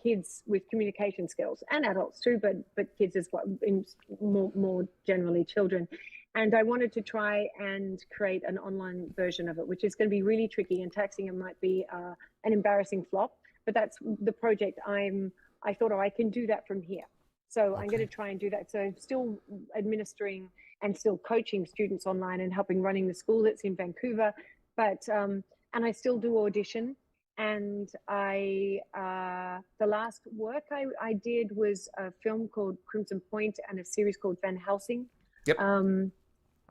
kids with communication skills, and adults too, but kids as well, more generally children. And I wanted to try and create an online version of it, which is going to be really tricky and taxing and might be an embarrassing flop. But that's the project I thought, I can do that from here. So I'm going to try and do that. So I'm still administering and still coaching students online and helping running the school that's in Vancouver. But and I still do audition. And the last work I did was a film called Crimson Point and a series called Van Helsing. Yep.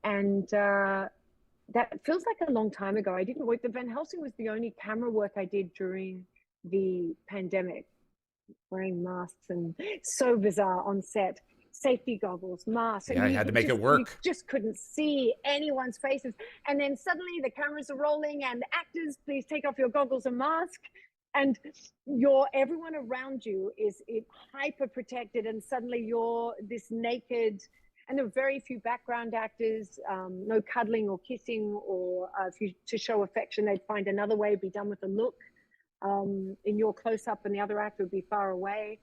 And that feels like a long time ago. I didn't work. The Van Helsing was the only camera work I did during the pandemic, wearing masks and so bizarre on set, safety goggles, masks. Yeah, I had to make it work. You just couldn't see anyone's faces. And then suddenly the cameras are rolling and actors, please take off your goggles and mask. And everyone around you is hyper protected. And suddenly you're this naked, and there were very few background actors, no cuddling or kissing, or to show affection, they'd find another way, be done with a look in your close-up, and the other actor would be far away.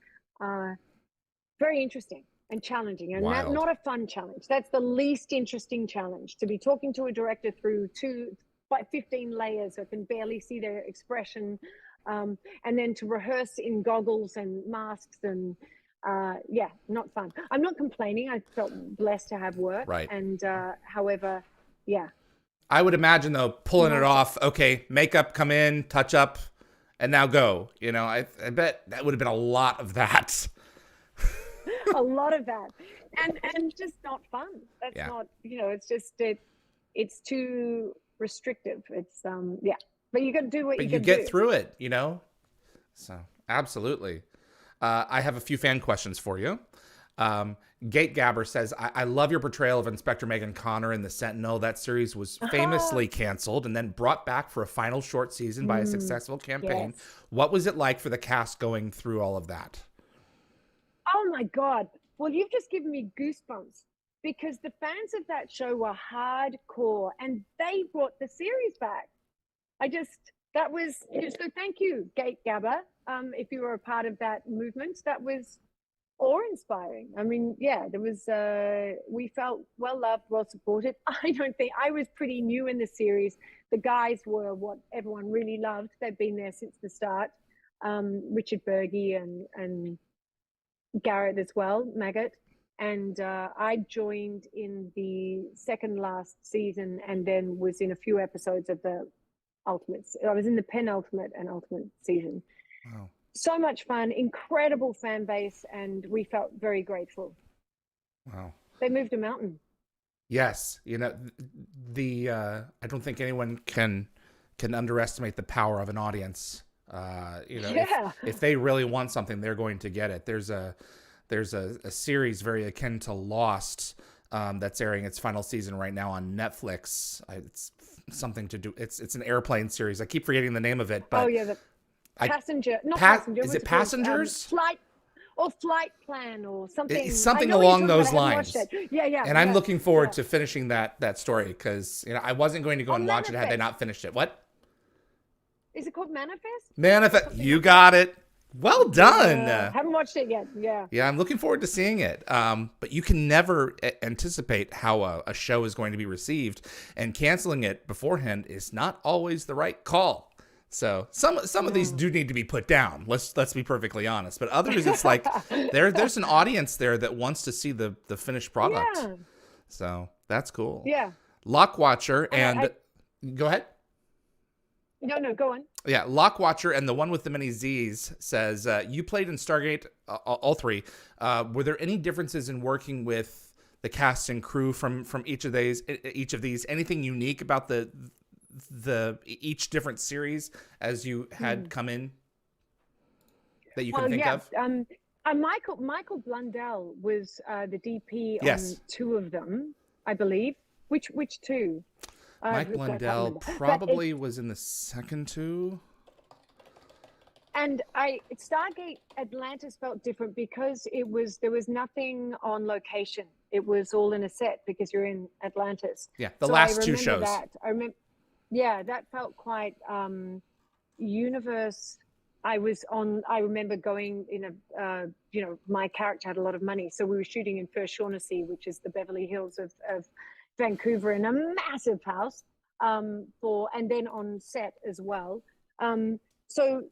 Very interesting and challenging, and not a fun challenge. That's the least interesting challenge, to be talking to a director through 15 layers, so I can barely see their expression, and then to rehearse in goggles and masks and not fun. I'm not complaining. I felt blessed to have work. Right. And however, I would imagine though, pulling it off. Okay, makeup, come in, touch up, and now go. You know, I bet that would have been a lot of that. A lot of that, and just not fun. That's not, you know, it's just it's too restrictive. It's but you got to do what you can do. But you get through it, you know. So absolutely. I have a few fan questions for you. Gate Gabber says, I love your portrayal of Inspector Megan Connor in the Sentinel. That series was famously canceled and then brought back for a final short season by a successful campaign. Yes. What was it like for the cast going through all of that? Oh my God. Well, you've just given me goosebumps, because the fans of that show were hardcore and they brought the series back. So thank you, Gate Gabber. If you were a part of that movement, that was awe-inspiring. I mean, there was, we felt well loved, well supported. I was pretty new in the series. The guys were what everyone really loved. They've been there since the start. Richard Berge and Garrett as well, Maggot. And I joined in the second last season and then was in a few episodes of the Ultimate. I was in the penultimate and ultimate season. Wow. So much fun, incredible fan base, and we felt very grateful. Wow. They moved a mountain. Yes. You know, I don't think anyone can underestimate the power of an audience. You know, if they really want something, they're going to get it. There's a series very akin to Lost that's airing its final season right now on Netflix. It's something to do. It's an airplane series. I keep forgetting the name of it, but Passenger. Is it Passengers? Flight Plan or something. Something along those lines. Yeah. And I'm looking forward to finishing that story, because you know I wasn't going to go and watch it had they not finished it. What? Is it called Manifest? Manifest. You got it. Well done. Haven't watched it yet. Yeah, I'm looking forward to seeing it. But you can never anticipate how a show is going to be received, and canceling it beforehand is not always the right call. So some of these do need to be put down. Let's be perfectly honest. But others, it's like there's an audience there that wants to see the finished product. Yeah. So that's cool. Yeah. Lockwatcher and go ahead. No, go on. Yeah, Lockwatcher and the one with the many Z's says, you played in Stargate, all three. Were there any differences in working with the cast and crew from each of these? Anything unique about the each different series as you had come in that you can think of? Michael Blundell was the DP on two of them, I believe. Which two? Mike Blundell probably was in the second two. And Stargate Atlantis felt different because there was nothing on location. It was all in a set because you're in Atlantis. Yeah, the last two shows. I remember. Yeah, that felt quite universe. I remember going in my character had a lot of money, so we were shooting in First Shaughnessy, which is the Beverly Hills of Vancouver, in a massive house, and then on set as well. So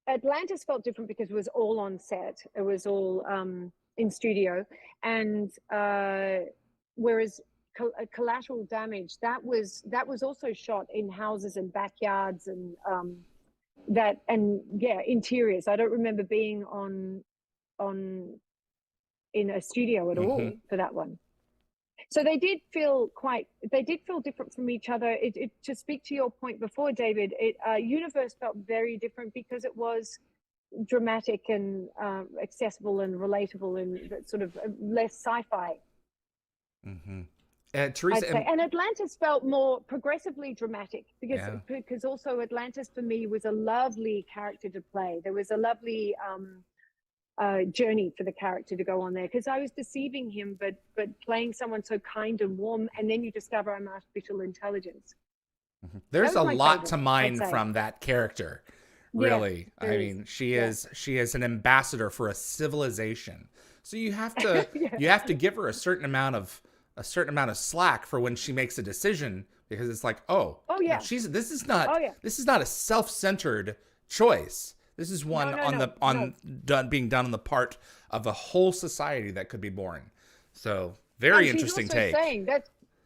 Atlantis felt different because it was all on set. It was all in studio, and whereas Collateral Damage, that was also shot in houses and backyards and interiors. I don't remember being in a studio at all for that one. So they did feel different from each other. To speak to your point before, David, Universe felt very different because it was dramatic and accessible and relatable and sort of less sci-fi. Mm-hmm. Teresa, and Atlantis felt more progressively dramatic because also Atlantis for me was a lovely character to play. There was a lovely journey for the character to go on there, because I was deceiving him, but playing someone so kind and warm, and then you discover I'm artificial intelligence. Mm-hmm. There's a lot to mine from that character, really. I mean, she is an ambassador for a civilization, so you have to you have to give her a certain amount of slack for when she makes a decision, because it's like, this is not a self-centered choice. This is one being done on the part of a whole society that could be born. So very interesting take.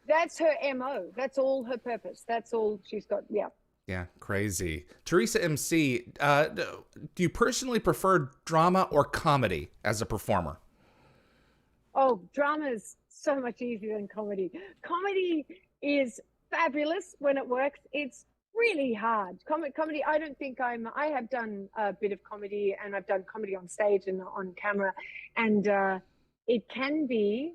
That's her MO. That's all her purpose. That's all she's got. Yeah. Yeah, crazy. Teresa MC, do you personally prefer drama or comedy as a performer? Oh, drama is so much easier than comedy. Comedy is fabulous when it works. It's really hard. Comedy, I don't think I have done a bit of comedy, and I've done comedy on stage and on camera. And it can be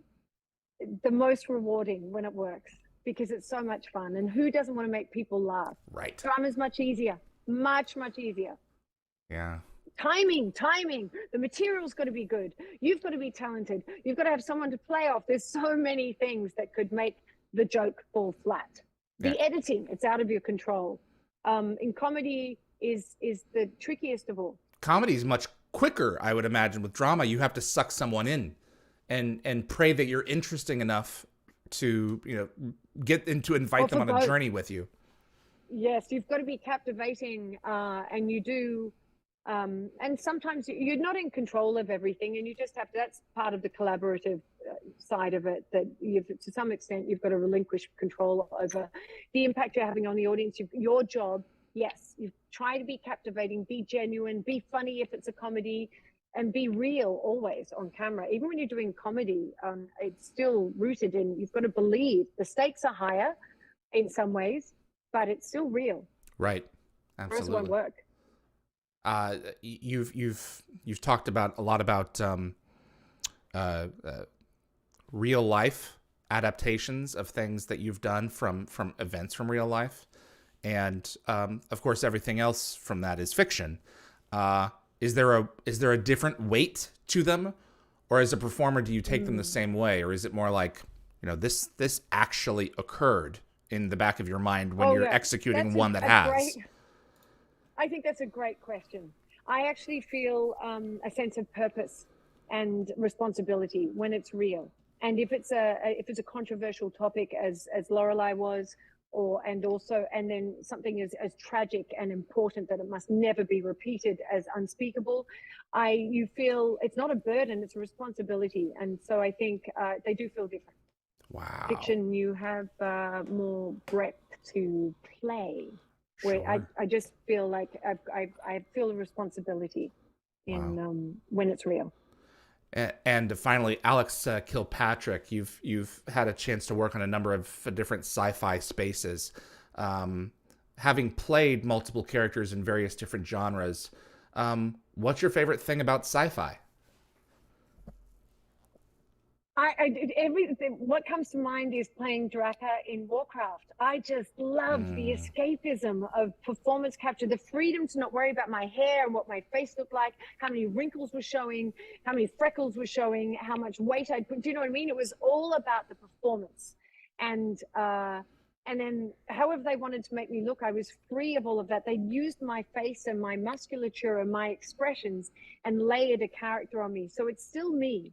the most rewarding when it works because it's so much fun. And who doesn't want to make people laugh? Right. Drama's much easier, much easier. Yeah. Timing. The material's got to be good. You've got to be talented. You've got to have someone to play off. There's so many things that could make the joke fall flat. The editing, it's out of your control. In comedy is the trickiest of all. Comedy is much quicker, I would imagine. With drama, you have to suck someone in and pray that you're interesting enough to, invite them on a journey with you. Yes, you've got to be captivating, and you do. And sometimes you're not in control of everything, and you just have to, that's part of the collaborative side of it, that to some extent you've got to relinquish control over the impact you're having on the audience. Your job, yes, you try to be captivating, be genuine, be funny if it's a comedy, and be real always on camera. Even when you're doing comedy, it's still rooted in, you've got to believe. The stakes are higher in some ways, but it's still real. Right. Absolutely. Or else it won't work. You've talked a lot about real life adaptations of things that you've done from events from real life, and of course everything else from that is fiction. Is there a different weight to them, or as a performer do you take them the same way, or is it more like, this actually occurred in the back of your mind when you're executing one that has? I think that's a great question. I actually feel a sense of purpose and responsibility when it's real. And if it's a controversial topic, as Lorelei was, and then something as tragic and important that it must never be repeated as Unspeakable, you feel it's not a burden, it's a responsibility. And so I think they do feel different. Wow. Fiction, you have more breadth to play. Where Sure. I just feel like I feel a responsibility in when it's real. And finally, Alex Kilpatrick, you've had a chance to work on a number of different sci-fi spaces. Having played multiple characters in various different genres, what's your favorite thing about sci-fi? What comes to mind is playing Draka in Warcraft. I just loved the escapism of performance capture, the freedom to not worry about my hair and what my face looked like, how many wrinkles were showing, how many freckles were showing, how much weight I'd put. Do you know what I mean? It was all about the performance. And then however they wanted to make me look, I was free of all of that. They used my face and my musculature and my expressions and layered a character on me. So it's still me.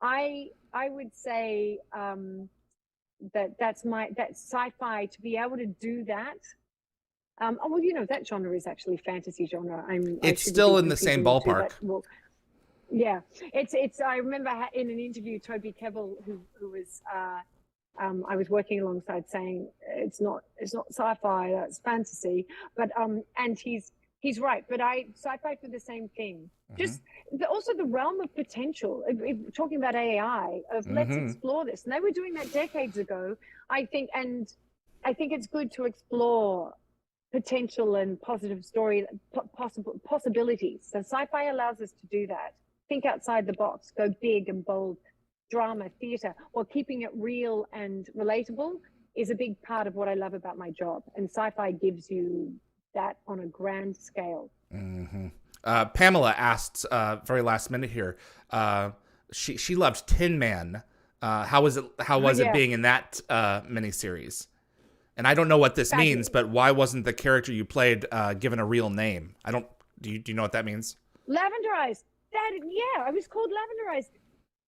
I would say that's sci-fi, to be able to do that. That genre is actually fantasy genre. It's still in the same ballpark. Well, yeah, it's. I remember in an interview, Toby Kebbell, who was I was working alongside, saying it's not sci-fi, it's fantasy. But and he's right. But sci-fi for the same thing. Just also the realm of potential. Talking about AI, let's explore this. And they were doing that decades ago, I think. And I think it's good to explore potential and positive possibilities. So sci-fi allows us to do that. Think outside the box. Go big and bold. Drama, theater, while keeping it real and relatable is a big part of what I love about my job. And sci-fi gives you that on a grand scale. Pamela asked very last minute here. She loved Tin Man. How was it being in that miniseries? And I don't know what this means, but why wasn't the character you played given a real name? Do you know what that means? Lavender Eyes. I was called Lavender Eyes.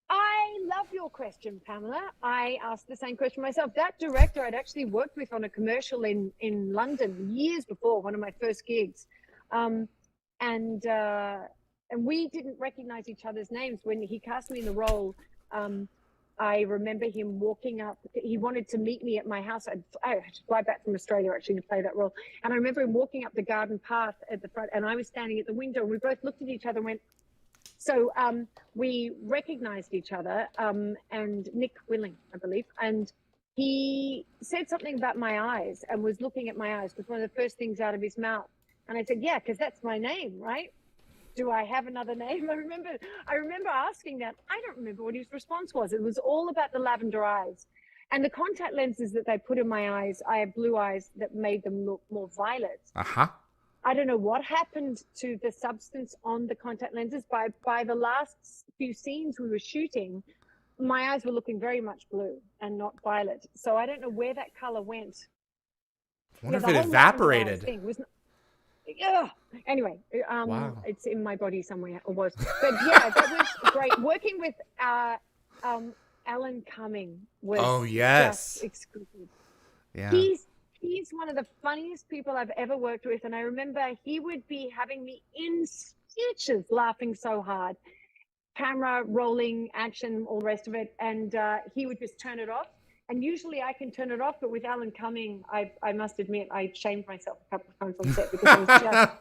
I love your question, Pamela. I asked the same question myself. That director I'd actually worked with on a commercial in London years before, one of my first gigs. And we didn't recognize each other's names when he cast me in the role. I remember him walking up. He wanted to meet me at my house. I had to fly back from Australia actually to play that role. And I remember him walking up the garden path at the front, and I was standing at the window, and we both looked at each other and went, so we recognized each other, and Nick Willing, I believe. And he said something about my eyes and was looking at my eyes. It was one of the first things out of his mouth. And I said, yeah, because that's my name, right? Do I have another name? I remember asking that. I don't remember what his response was. It was all about the lavender eyes. And the contact lenses that they put in my eyes, I have blue eyes that made them look more violet. Uh-huh. I don't know what happened to the substance on the contact lenses. By the last few scenes we were shooting, my eyes were looking very much blue and not violet. So I don't know where that color went. I wonder if it evaporated. Yeah. Anyway, wow. It's in my body somewhere, or was. But yeah, that was great. Working with Alan Cumming was just exquisite. Yeah. He's one of the funniest people I've ever worked with, and I remember he would be having me in stitches laughing so hard. Camera rolling, action, all the rest of it, and he would just turn it off. And usually I can turn it off, but with Alan Cumming, I must admit, I shamed myself a couple of times on set because I was just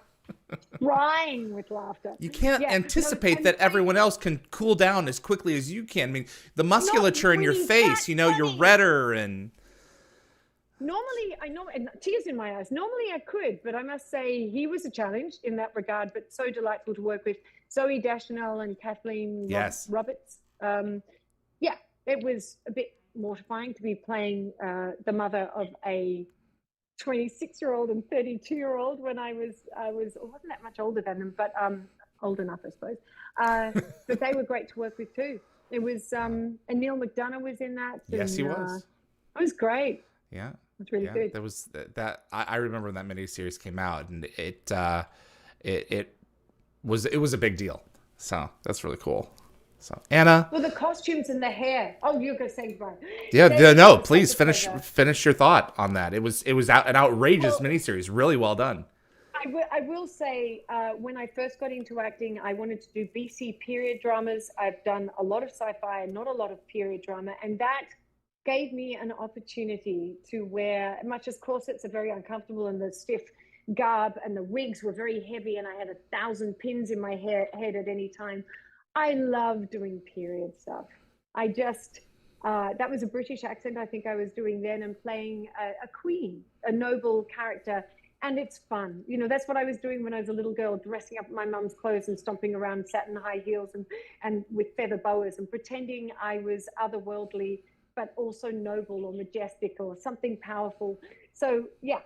crying with laughter. You can't anticipate that everyone else can cool down as quickly as you can. I mean, the musculature in your face, you're redder and... Normally, and tears in my eyes. Normally I could, but I must say he was a challenge in that regard, but so delightful to work with. Zoe Deschanel and Kathleen Roberts. It was a bit mortifying to be playing the mother of a 26-year-old and 32-year-old when I wasn't that much older than them, but old enough, I suppose. But they were great to work with too. It was, and Neil McDonough was in that. Yes, he was. It was great. Yeah. It was really good. There was that. I remember when that miniseries came out, and it was a big deal. So that's really cool. So Anna. Well, the costumes and the hair. Oh, you're gonna say goodbye. Yeah, no, please finish your thought on that. It was an outrageous miniseries, really well done. I will say, when I first got into acting, I wanted to do BC period dramas. I've done a lot of sci-fi and not a lot of period drama, and that gave me an opportunity to wear, much as corsets are very uncomfortable and the stiff garb and the wigs were very heavy and I had 1,000 pins in my head at any time. I love doing period stuff. I just, that was a British accent I think I was doing then, and playing a queen, a noble character. And it's fun. That's what I was doing when I was a little girl, dressing up in my mum's clothes and stomping around satin high heels and with feather boas and pretending I was otherworldly, but also noble or majestic or something powerful. So yeah.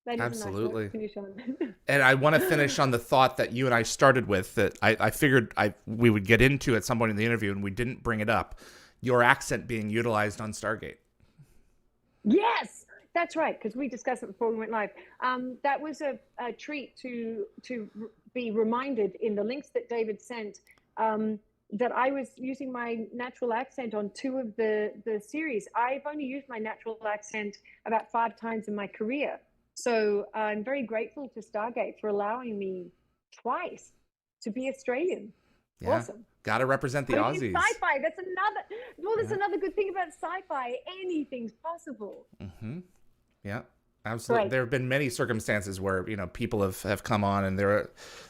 Absolutely. Nice finish on. And I want to finish on the thought that you and I started with, that I figured we would get into at some point in the interview, and we didn't bring it up. Your accent being utilized on Stargate. Yes, that's right, because we discussed it before we went live. That was a treat to be reminded in the links that David sent, that I was using my natural accent on 2 of the series. I've only used my natural accent about 5 times in my career. So I'm very grateful to Stargate for allowing me twice to be Australian. Yeah. Awesome. Got to represent the Aussies. Sci-fi, that's another good thing about sci-fi. Anything's possible. Mm-hmm. Yeah, absolutely. Right. There have been many circumstances where, people have come on, and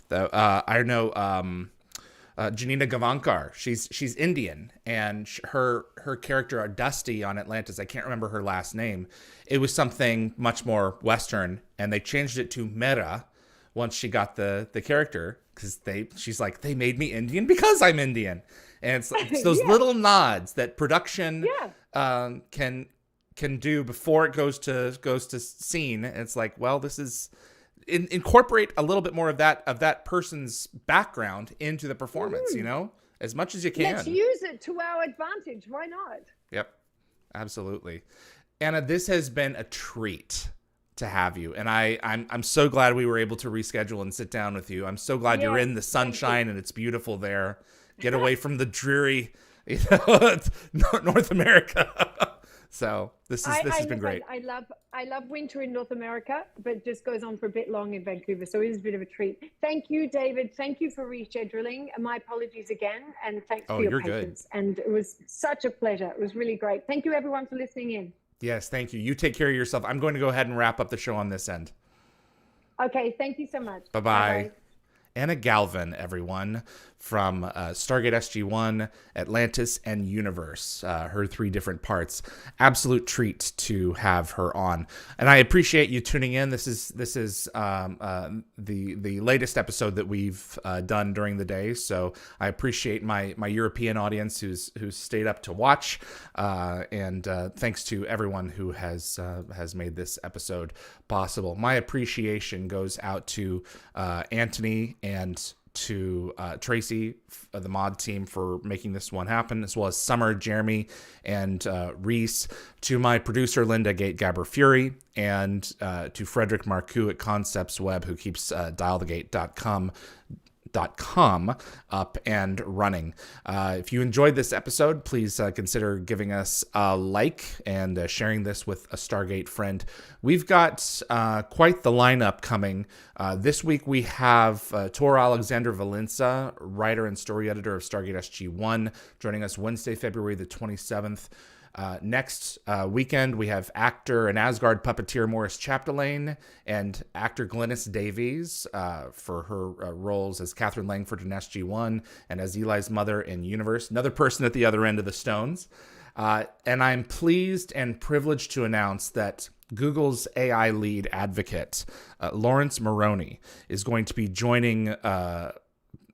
I know Janina Gavankar, she's Indian, and her character Dusty on Atlantis, I can't remember her last name. It was something much more Western, and they changed it to Mera once she got the character, because she's like, they made me Indian because I'm Indian. And it's those little nods that production can do before it goes to scene. It's like, well, this is incorporate a little bit more of that person's background into the performance, as much as you can. Let's use it to our advantage. Why not? Yep, absolutely. Anna, this has been a treat to have you, and I'm so glad we were able to reschedule and sit down with you. I'm so glad you're in the sunshine and it's beautiful there. Get away from the dreary, North America. So this has been great. I love winter in North America, but it just goes on for a bit long in Vancouver. So it is a bit of a treat. Thank you, David. Thank you for rescheduling. And my apologies again. And thanks for your patience. Good. And it was such a pleasure. It was really great. Thank you, everyone, for listening in. Yes, thank you. You take care of yourself. I'm going to go ahead and wrap up the show on this end. Okay, thank you so much. Bye-bye. Bye-bye. Anna Galvin, everyone, from Stargate SG-1, Atlantis, and Universe, her 3 different parts. Absolute treat to have her on, and I appreciate you tuning in. This is the latest episode that we've done during the day, so I appreciate my European audience who's stayed up to watch, and thanks to everyone who has made this episode possible. My appreciation goes out to Anthony and to Tracy, the mod team, for making this one happen, as well as Summer, Jeremy, and Reese, to my producer, Linda Gate-Gabber-Fury, and to Frederick Marcoux at Concepts Web, who keeps dialthegate.com up and running. If you enjoyed this episode, please consider giving us a like and sharing this with a Stargate friend. We've got quite the lineup coming. This week we have Tor Alexander Valenza, writer and story editor of Stargate SG-1, joining us Wednesday, February the 27th. Next weekend, we have actor and Asgard puppeteer Morris Chapdelaine and actor Glynis Davies for her roles as Catherine Langford in SG-1 and as Eli's mother in Universe, another person at the other end of the Stones. And I'm pleased and privileged to announce that Google's AI lead advocate, Lawrence Moroney, is going to be joining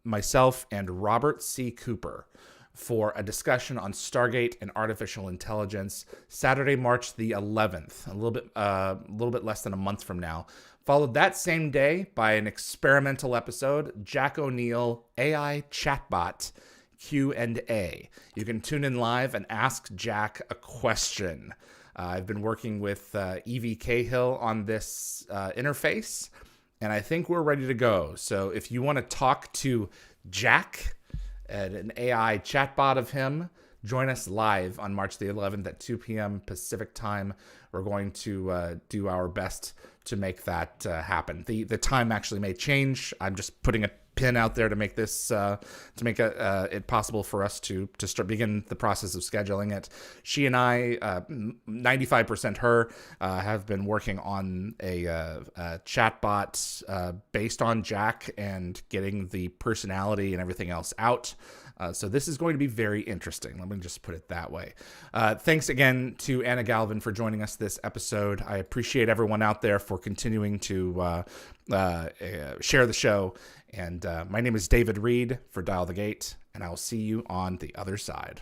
myself and Robert C. Cooper for a discussion on Stargate and artificial intelligence, Saturday, March the 11th, a little bit less than a month from now. Followed that same day by an experimental episode, Jack O'Neill, AI chatbot Q&A. You can tune in live and ask Jack a question. I've been working with Evie Cahill on this interface, and I think we're ready to go. So if you want to talk to Jack, an AI chatbot of him, join us live on March the 11th at 2 p.m. Pacific time. We're going to do our best to make that happen. The time actually may change. I'm just putting a pin out there to make this it possible for us to begin the process of scheduling it. She and I, 95% her, have been working on a chatbot based on Jack and getting the personality and everything else out. So this is going to be very interesting. Let me just put it that way. Thanks again to Anna Galvin for joining us this episode. I appreciate everyone out there for continuing to share the show. And my name is David Reed for Dial the Gate, and I will see you on the other side.